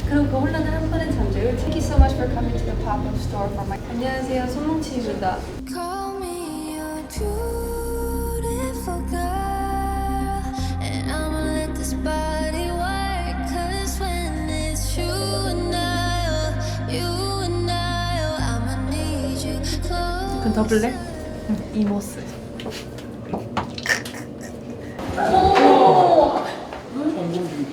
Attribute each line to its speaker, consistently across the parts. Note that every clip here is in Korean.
Speaker 1: 그럼 그 혼란을 한 번에 잠재울 Thank you so much for coming to the pop-up store for my 안녕하세요, 손뭉치입니다.
Speaker 2: Call me a beautiful girl, and I'ma let this body work. 'Cause when it's you and I, I'ma need you close.
Speaker 1: 그럼 더 블랙? 이모스.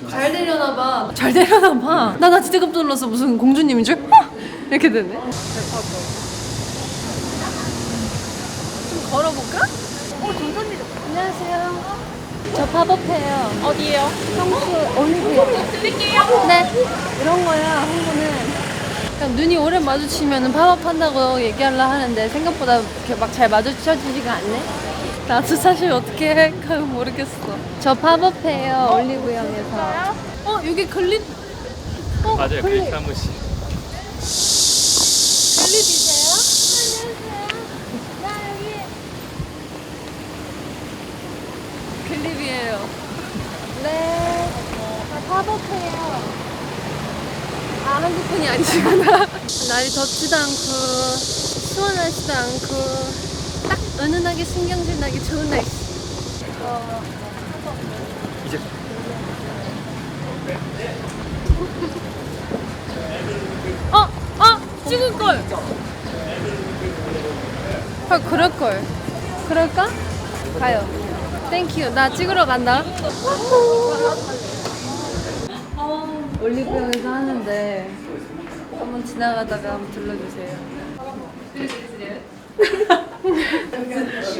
Speaker 1: 잘 되려나봐. 잘 되려나봐. 나 진짜 깜짝 놀랐어. 무슨 공주님인 줄? 이렇게 되네. 대파도. 좀 걸어볼까?
Speaker 3: 안녕하세요. 저 팝업해요. 어디에요? 성수 올리브영. 드릴게요. 네. 이런 거야, 홍보는.
Speaker 1: 그냥 눈이 오래 마주치면 팝업한다고 얘기하려 하는데 생각보다 이렇게 막 잘 마주쳐지지가 않네. 나도 사실 어떻게 할까 모르겠어. 저 팝업해요, 올리브영에서. 여기 클립?
Speaker 4: 맞아요, 클립 사무실.
Speaker 3: 클립이세요? 안녕하세요. 나 여기.
Speaker 1: 클립이에요.
Speaker 3: 네. 저 팝업해요.
Speaker 1: 한국분이 아니시구나. 날이 덥지도 않고 시원하지도 않고 딱 은은하게 신경질 나기 좋은 날씨.
Speaker 4: 이제
Speaker 1: 찍을걸. 그럴걸. 그럴까? 가요. 땡큐. 나 찍으러 간다. 올리브영에서 하는데 한번 지나가다가 한번 들러주세요.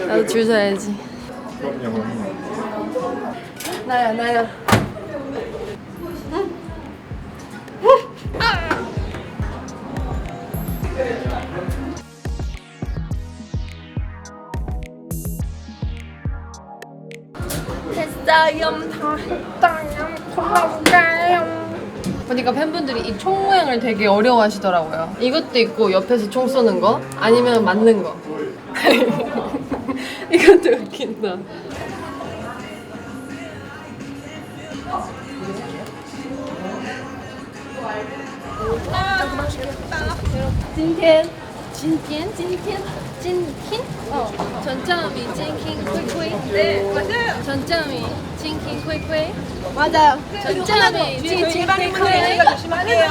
Speaker 1: 나도 줄 서야지.
Speaker 4: 그럼요.
Speaker 1: 나야. 보니까 팬분들이 이 총 모양을 되게 어려워하시더라고요. 이것도 있고 옆에서 총 쏘는 거 아니면 맞는 거. 이것도 웃긴다. 찐킨? 전짜미 찐킨 quick 네 맞아요. 전짜미 찐킨 quick 맞아요. 전짜미 찐킨 quick
Speaker 5: 조심할게요.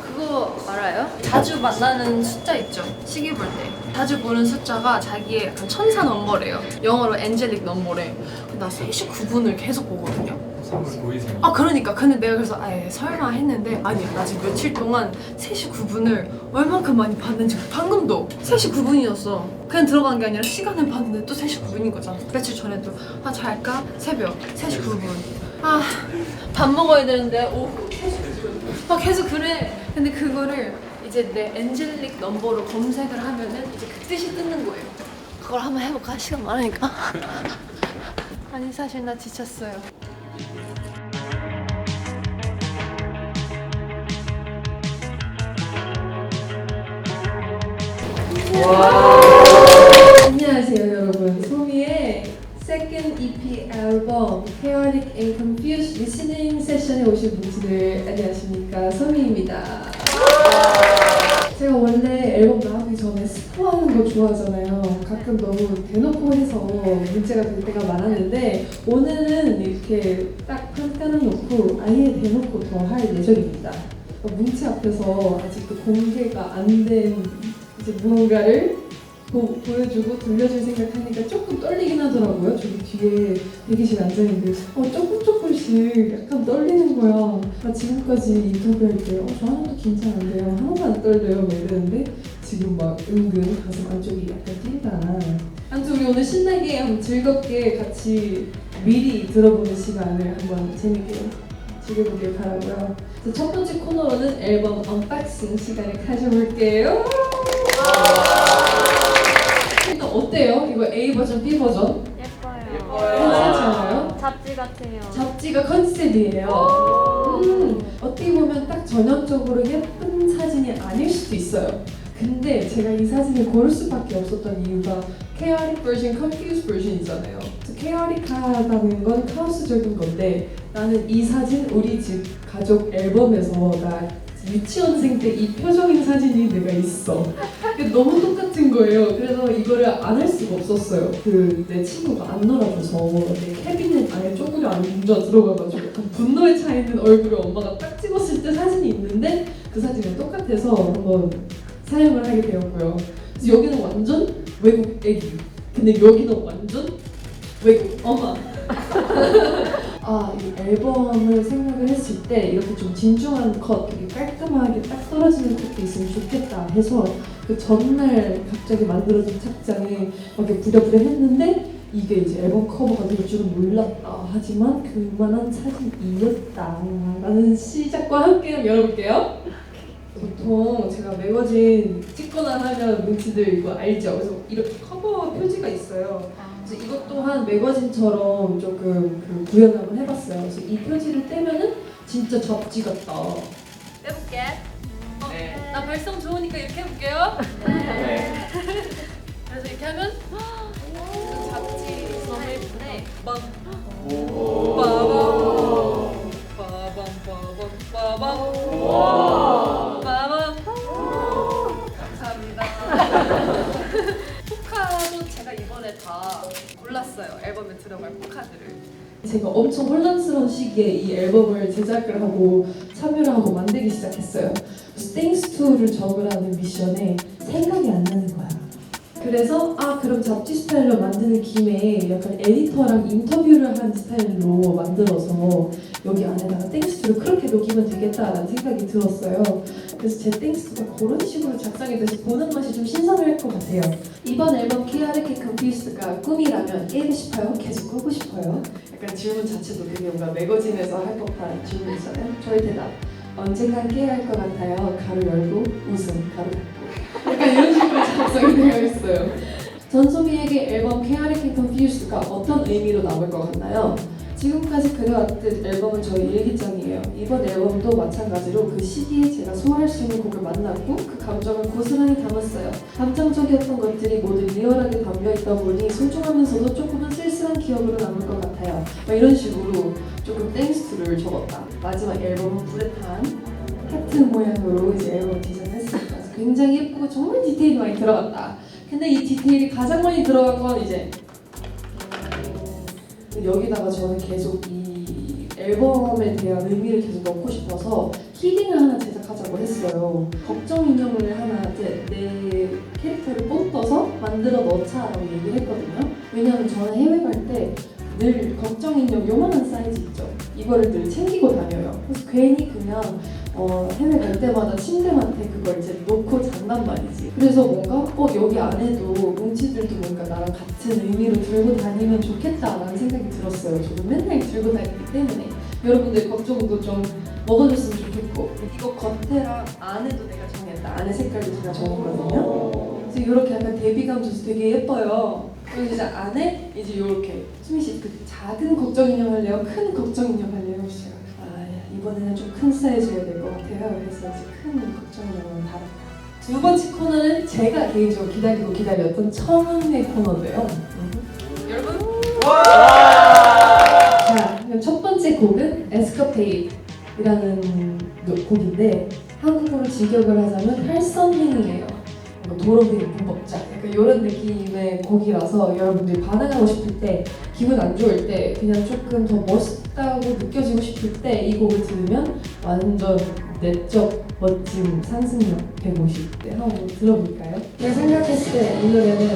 Speaker 1: 그거 알아요? 자주 만나는 숫자 있죠? 시계 볼 때. 자주 보는 숫자가 자기의 약간 천사 넘버래요. 영어로 엔젤릭 넘버래. 나 3시 9분을 계속 보거든요.
Speaker 4: 선물 보이세요?
Speaker 1: 그러니까. 근데 내가 그래서 설마 했는데 아니야. 나 지금 며칠 동안 3시 9분을 얼만큼 많이 봤는지 방금도 3시 9분이었어. 그냥 들어간 게 아니라 시간을 봤는데 또 3시 9분인 거잖아. 며칠 전에도 잘까? 새벽 3시 9분. 밥 먹어야 되는데 오후 3시 9분. 계속 그래. 근데 그거를 이제 내 엔젤릭 넘버로 검색을 하면은 이제 그 뜻이 뜨는 거예요. 그걸 한번 해볼까? 시간 많으니까. 아니 사실 나 지쳤어요.
Speaker 6: 안녕하세요 여러분, 소미의 second EP 앨범 Chaotic and Confused Listening Session에 오신 분들을 안녕하십니까, 소미입니다. 제가 원래 앨범 나오기 전에 스포하는 거 좋아하잖아요. 가끔 너무 대놓고 해서 문제가 될 때가 많았는데 오늘은 이렇게 딱 펴놓고 아예 대놓고 더 할 예정입니다. 문체 앞에서 아직도 공개가 안 된 이제 무언가를 보여주고 들려줄 생각하니까 조금 떨리긴 하더라고요. 저기 뒤에 대기실 앉아있는데 조금씩 약간 떨리는 거야. 지금까지 인터뷰할 때 저 하나도 긴장 안 돼요, 하나도 안 떨려요 막 이러는데 지금 막 은근 가슴 안쪽이 약간 뛴다. 아무튼 우리 오늘 신나게 한번 즐겁게 같이 미리 들어보는 시간을 한번 재밌게 즐겨보길 바라고요. 첫 번째 코너로는 앨범 언박싱 시간을 가져볼게요. 일단 어때요? 이거 A 버전, B 버전?
Speaker 3: 예뻐요.
Speaker 6: 괜찮지 않아요?
Speaker 3: 잡지 같아요.
Speaker 6: 잡지가 컨셉이에요. 어떻게 보면 딱 전형적으로 예쁜 사진이 아닐 수도 있어요. 근데 제가 이 사진을 고를 수밖에 없었던 이유가 chaotic version, confused version이잖아요. chaotic하다는 건 카오스적인 건데 나는 이 사진 우리 집 가족 앨범에서 나 유치원생 때 이 표정인 사진이 내가 있어. 너무 똑같은 거예요. 그래서 이거를 안 할 수가 없었어요. 내 친구가 안 놀아줘서 내 캐비넷 안에 쪼그려 앉아 들어가가지고 약간 분노에 차 있는 얼굴을 엄마가 딱 찍었을 때 사진이 있는데 그 사진이 똑같아서 한번 사용을 하게 되었고요. 그래서 여기는 완전 외국 애기. 근데 여기는 완전 외국 엄마. 이 앨범을 생각을 했을 때 이렇게 좀 진중한 컷, 되게 깔끔하게 딱 떨어지는 컷도 있으면 좋겠다 해서 그 전날 갑자기 만들어진 착장에 막 이렇게 부랴부랴 했는데 이게 이제 앨범 커버가 될 줄은 몰랐다. 하지만 그만한 사진이었다 라는 시작과 함께 열어볼게요. 보통 제가 매거진 찍거나 하면 뭉치들 이거 알죠? 그래서 이렇게 커버 표지가 있어요. 그래서 이것 또한 매거진처럼 조금 구현을 해봤어요. 그래서 이 표지를 떼면은 진짜 잡지 같다.
Speaker 1: 빼볼게.
Speaker 4: 네.
Speaker 1: 나 발성 좋으니까 이렇게 해볼게요.
Speaker 4: 네.
Speaker 1: 그래서 이렇게 하면 그 잡지 너무 예쁘네. 빠밤 빠밤 빠밤. 감사합니다. 포카도 제가 이번에 다 골랐어요. 앨범에 들어갈 포카들을.
Speaker 6: 제가 엄청 혼란스러운 시기에 이 앨범을 제작을 하고 참여를 하고 만들기 시작했어요. 그래서 Thanks to를 적으라는 미션에 생각이 안 나는 거야. 그래서 그럼 잡지 스타일로 만드는 김에 약간 에디터랑 인터뷰를 한 스타일로 만들어서 여기 안에다가 Thanks to를 그렇게 녹이면 되겠다라는 생각이 들었어요. 그래서 제 Thanks to가 그런 식으로 작성이 돼서 보는 맛이 좀 신선할 것 같아요. 이번 앨범 Chaotic and Confused가 꿈이라면 깨고 싶어요? 계속 꾸고 싶어요? 약간 질문 자체도 되게 뭔가 매거진에서 할 법한 질문이잖아요. 저의 대답. 언젠간 깨야 할 것 같아요. 가로 열고 웃음 가로 닫고. 약간 이런 식으로 작성이 되어 있어요. 전소미에게 앨범 Chaotic and Confused가 어떤 의미로 남을 것 같나요? 지금까지 그려왔던 앨범은 저희 일기장이에요. 이번 앨범도 마찬가지로 그 시기에 제가 소화할 수 있는 곡을 만났고 그 감정을 고스란히 담았어요. 감정적이었던 것들이 모두 리얼하게 담겨있다 보니 소중하면서도 조금은 쓸쓸한 기억으로 남을 것 같아요. 이런 식으로 조금 땡스투를 적었다. 마지막 앨범은 불에 탄 하트 모양으로 이제 앨범 디자인했습니다. 굉장히 예쁘고 정말 디테일이 많이 들어갔다. 근데 이 디테일이 가장 많이 들어간 건 이제 여기다가 저는 계속 이 앨범에 대한 의미를 계속 넣고 싶어서 키링을 하나 제작하자고 했어요. 걱정 인형을 하나 내 캐릭터를 뽑아서 만들어 넣자라고 얘기를 했거든요. 왜냐하면 저는 해외 갈 때 늘 걱정 인형 요만한 사이즈 있죠. 이거를 늘 챙기고 다녀요. 그래서 괜히 그냥 해외 갈 때마다 침대한테 그걸 이제 놓고 잔단 말이지. 그래서 뭔가 여기 안에도 뭉치들도 뭔가 나랑 같은 의미로 들고 다니면 좋겠다라는 생각이 들었어요. 저도 맨날 들고 다니기 때문에 여러분들 걱정도 좀 먹어줬으면 좋겠고. 이거 겉에랑 안에도 내가 정했다. 안에 색깔도 제가 정했거든요. 그래서 이렇게 약간 대비감 줘서 되게 예뻐요. 그리고 이제 안에 이제 이렇게 수미 씨 그 작은 걱정 인형 할래요? 큰 걱정 인형 할래요? 제가 이번에는 좀 큰 사이즈가 될 것 같아요. 그래서 이제 큰 걱정 인형을 달았다. 두 번째 코너는 제가 개인적으로 기다리고 기다렸던 처음의 코너인데요.
Speaker 1: 여러분
Speaker 6: 자, 그럼 첫 번째 곡은 Escapade이라는 곡인데 한국어로 직역을 하자면 탈선행이에요. 도로비 문법자 약간 이런 느낌의 곡이라서 여러분들이 반응하고 싶을 때 기분 안 좋을 때 그냥 조금 더 멋있다고 느껴지고 싶을 때 이 곡을 들으면 완전 내적 멋짐 상승력 150대 한번 들어볼까요? 제가 생각했을 때 이 노래는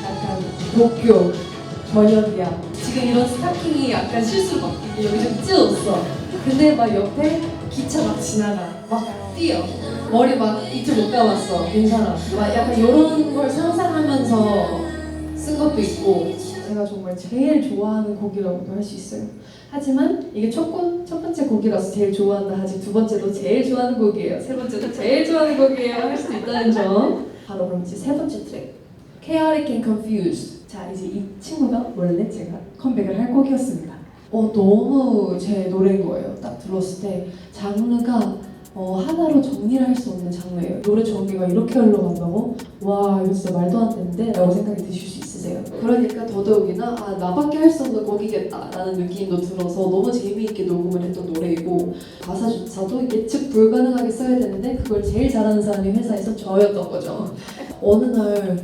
Speaker 6: 약간 도쿄 저녁이야. 지금 이런 스타킹이 약간 실수로 막 여기 좀 찢어졌어. 근데 막 옆에 기차 막 지나가 막 뛰어. 머리 막 이틀 못 감았어. 괜찮아. 막 약간 이런 걸 상상하면서 쓴 것도 있고 제가 정말 제일 좋아하는 곡이라고도 할 수 있어요. 하지만 이게 첫 번째 곡이라서 제일 좋아한다 하지 두 번째도 제일 좋아하는 곡이에요. 세 번째도 제일 좋아하는 곡이에요. 할 수도 있다는 점. 바로 그럼 이제 세 번째 트랙 Chaotic and Confused. 자 이제 이 친구가 원래 제가 컴백을 할 곡이었습니다. 너무 제 노래인 거예요. 딱 들었을 때 장르가 하나로 정리를 할 수 없는 장르예요. 노래 정리가 이렇게 흘러간다고? 와 이거 진짜 말도 안 되는데? 라고 생각이 드실 수 있으세요. 그러니까 더더욱이나 나밖에 할 수 없는 곡이겠다 라는 느낌도 들어서 너무 재미있게 녹음을 했던 노래이고 가사조차도 예측 불가능하게 써야 되는데 그걸 제일 잘하는 사람이 회사에서 저였던 거죠. 어느 날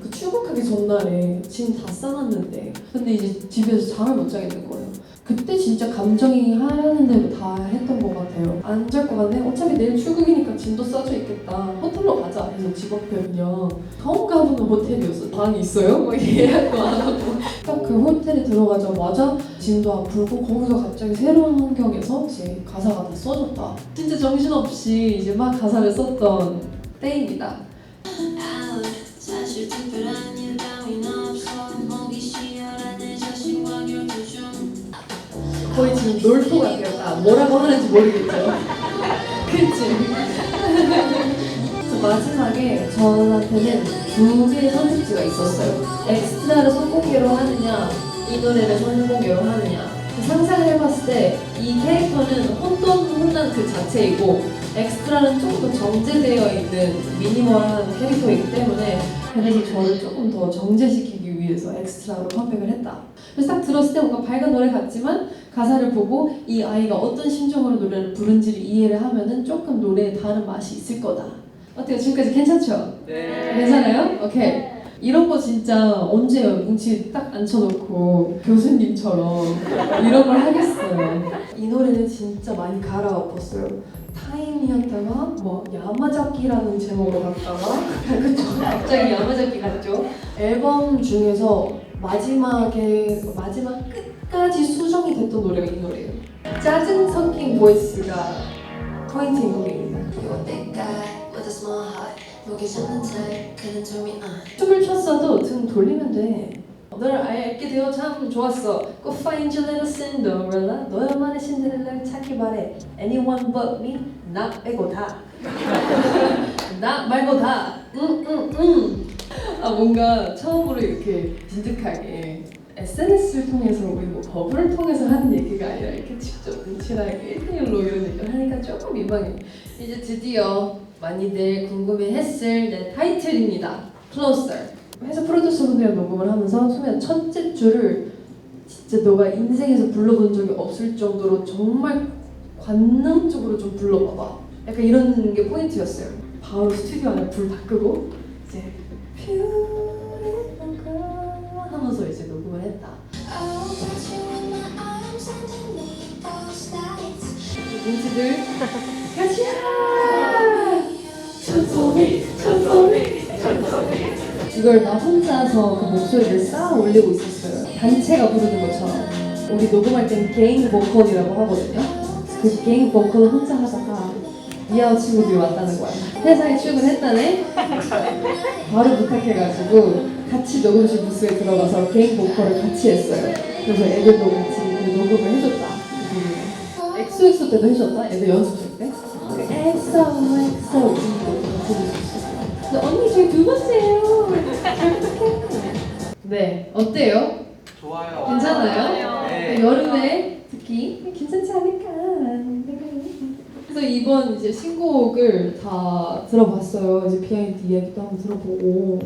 Speaker 6: 그 출국하기 전날에 짐 다 싸놨는데 근데 이제 집에서 잠을 못 자겠는 거예요. 그때 진짜 감정이 하라는 대로 다 했던 것 같아요. 안 잘 것 같네? 어차피 내일 출국이니까 짐도 싸져 있겠다. 호텔로 가자. 그래서 집 앞에 그냥 처음 가보는 호텔이었어. 방이 있어요? 뭐 예약도 안 하고 딱 그 호텔에 들어가자마자 짐도 안 풀고 거기서 갑자기 새로운 환경에서 이제 가사가 다 써졌다. 진짜 정신없이 이제 막 가사를 썼던 때입니다.
Speaker 2: 사실 특별한 일 따윈 없어 먹이 시열한 내 자신과 결투 중
Speaker 6: 거의 지금 놀토 같아요. 뭐라고 하는지 모르겠죠. 그치? 그래서 마지막에 저한테는 두 개의 선택지가 있었어요. 엑스트라를 선곡계로 하느냐, 이 노래를 선곡계로 하느냐. 상상을 해봤을 때 이 캐릭터는 혼돈혼란 그 자체이고 엑스트라는 조금 더 정제되어 있는 미니멀한 캐릭터이기 때문에 그래서 저를 조금 더 정제시키기 위해서 엑스트라로 컴백을 했다. 그래서 딱 들었을 때 뭔가 밝은 노래 같지만 가사를 보고 이 아이가 어떤 심정으로 노래를 부른지를 이해를 하면은 조금 노래에 다른 맛이 있을 거다. 어때요? 지금까지 괜찮죠?
Speaker 4: 네.
Speaker 6: 괜찮아요? 오케이. 이런 거 진짜 언제 뭉치 딱 앉혀놓고 교수님처럼 이런 걸 하겠어요. 이 노래는 진짜 많이 갈아엎었어요. 타임이었다가 뭐 야마자키라는 제목으로 갔다가 그쵸? 갑자기 야마자키 같죠? 앨범 중에서 마지막 끝까지 수정이 됐던 노래가 이 노래예요. 짜증 섞인 보이스가 포인트인 곡입니다.
Speaker 2: You're that guy with a small heart 목이 잡는 타입 그는 turn me on
Speaker 6: 춤을 췄어도 등 돌리면 돼. 너를 알게 되어 참 좋았어. Go find your little Cinderella. 너야만의 신데렐라를 찾기 바래. Anyone but me. 나 빼고 다. 나 말고 다. 뭔가 처음으로 이렇게 진득하게 SNS를 통해서 우리 뭐 버블을 통해서 하는 얘기가 아니라 이렇게 직접 눈치나게 1대1로 이런 얘기를 하니까 조금 민망해. 이제 드디어 많이들 궁금해했을 내 타이틀입니다. Closer. 회사 프로듀서분들이랑 녹음을 하면서 소미야 첫째 줄을 진짜 너가 인생에서 불러본 적이 없을 정도로 정말 관능적으로 좀 불러봐봐. 약간 이런 게 포인트였어요. 바로 스튜디오 안에 불 다 끄고 이제 Beautiful girl 하면서 이제 녹음을 했다.
Speaker 2: I'll got you in my arms underneath those lights
Speaker 6: 뭉치들 가자! 천소미 천소미 천소미 이걸 나 혼자서 그 목소리를 쌓아 올리고 있었어요. 단체가 부르는 것처럼. 우리 녹음할 땐 개인 보컬이라고 하거든요. 그 개인 보컬을 혼자 하다가 이하우 친구들이 왔다는 거야. 회사에 출근했다네? 바로 부탁해가지고 같이 녹음실 부스에 들어가서 개인 보컬을 같이 했어요. 그래서 애들도 같이 녹음을 해줬다. 엑소엑소 때도 해줬다? 애들 연습생 때? 엑소 이거 같이 해줬어. 근데 언니 저희 두 번째예요. 네, 어때요?
Speaker 4: 좋아요.
Speaker 6: 괜찮아요?
Speaker 4: 네.
Speaker 6: 여름에 듣기 괜찮지 않을까? 그래서 이번 이제 신곡을 다 들어봤어요. 이제 비하인드 이야기도 한번 들어보고.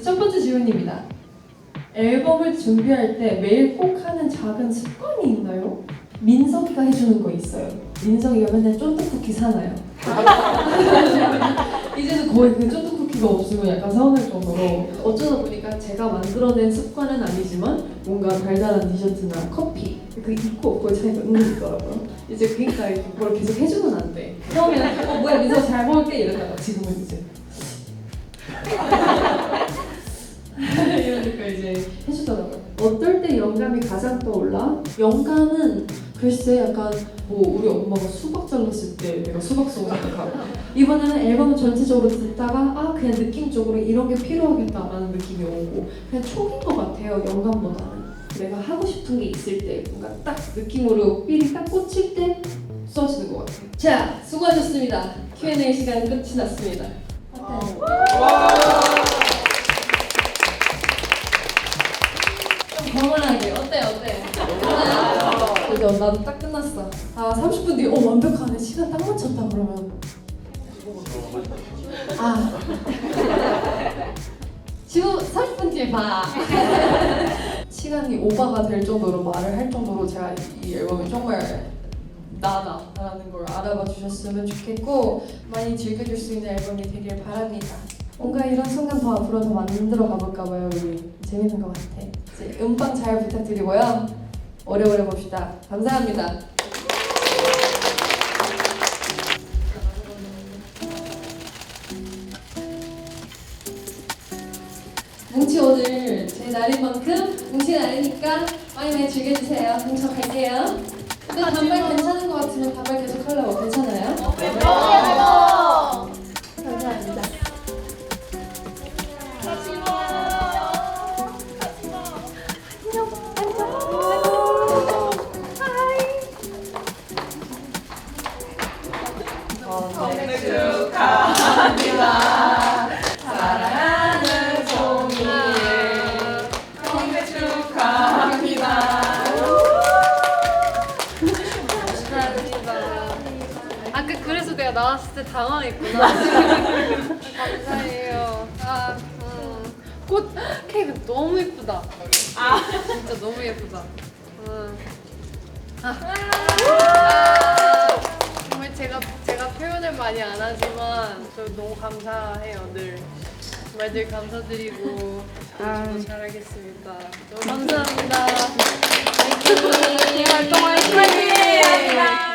Speaker 6: 첫 번째 질문입니다. 앨범을 준비할 때 매일 꼭 하는 작은 습관이 있나요? 민석이가 해주는 거 있어요. 민석이가 맨날 쫀득 쿠키 사나요? 이제는 거의 그 쫀득 쿠키가 없으면 약간 서운할 정도로 어쩌다 보니까 제가 만들어낸 습관은 아니지만 뭔가 달달한 디저트나 커피 그 있고 없고의 차이가 은근히 있더라고요. 이제 그러니까 그걸 계속 해주면 안 돼. 처음에는 뭐야 민석 잘 먹을게 이러다가 지금은 이제 이러니까 이제 해주더라고요. 어떨 때 영감이 가장 떠올라? 영감은 글쎄 약간 뭐 우리 엄마가 수박 잘랐을 때 내가 수박 쏘고 생각하고 이번에는 앨범을 전체적으로 듣다가 그냥 느낌적으로 이런 게 필요하겠다라는 느낌이 오고 그냥 촉인 것 같아요. 영감보다는 내가 하고 싶은 게 있을 때 뭔가 딱 느낌으로 삘이 딱 꽂힐 때 써지는 것 같아요. 자 수고하셨습니다. Q&A 시간 끝이 났습니다. 좀 거만하게 어때? 괜찮아요? 그죠? 나도 딱 끝났어.
Speaker 1: 아 30분 뒤에 완벽하네. 시간 딱 맞췄다 그러면.
Speaker 6: 아. 지금 30분 뒤에 봐. 시간이 오버가 될 정도로 말을 할 정도로 제가 이 앨범이 정말 나다라는 걸 알아봐 주셨으면 좋겠고 많이 즐겨줄 수 있는 앨범이 되길 바랍니다. 뭔가 이런 순간 더 앞으로 더 만들어 가볼까 봐요. 우리 재밌는 것 같아. 이제 음방 잘 부탁드리고요. 오래오래 봅시다. 감사합니다. 뭉치 오늘 제 날인 만큼 뭉치 날이니까 많이 즐겨주세요. 그럼 저 갈게요. 근데 단발 괜찮은 것 같으면 단발 계속 하려고 괜찮아요? 감사합니다.
Speaker 1: 아까 그래서 내가 나왔을 때 당황했구나. 감사해요. 꽃 케이크 너무 예쁘다. 진짜 너무 예쁘다. 정말 제가 표현을 많이 안 하지만 저 너무 감사해요. 늘 정말 늘 감사드리고 저도 잘하겠습니다. 너무 감사합니다. 활동 화이팅!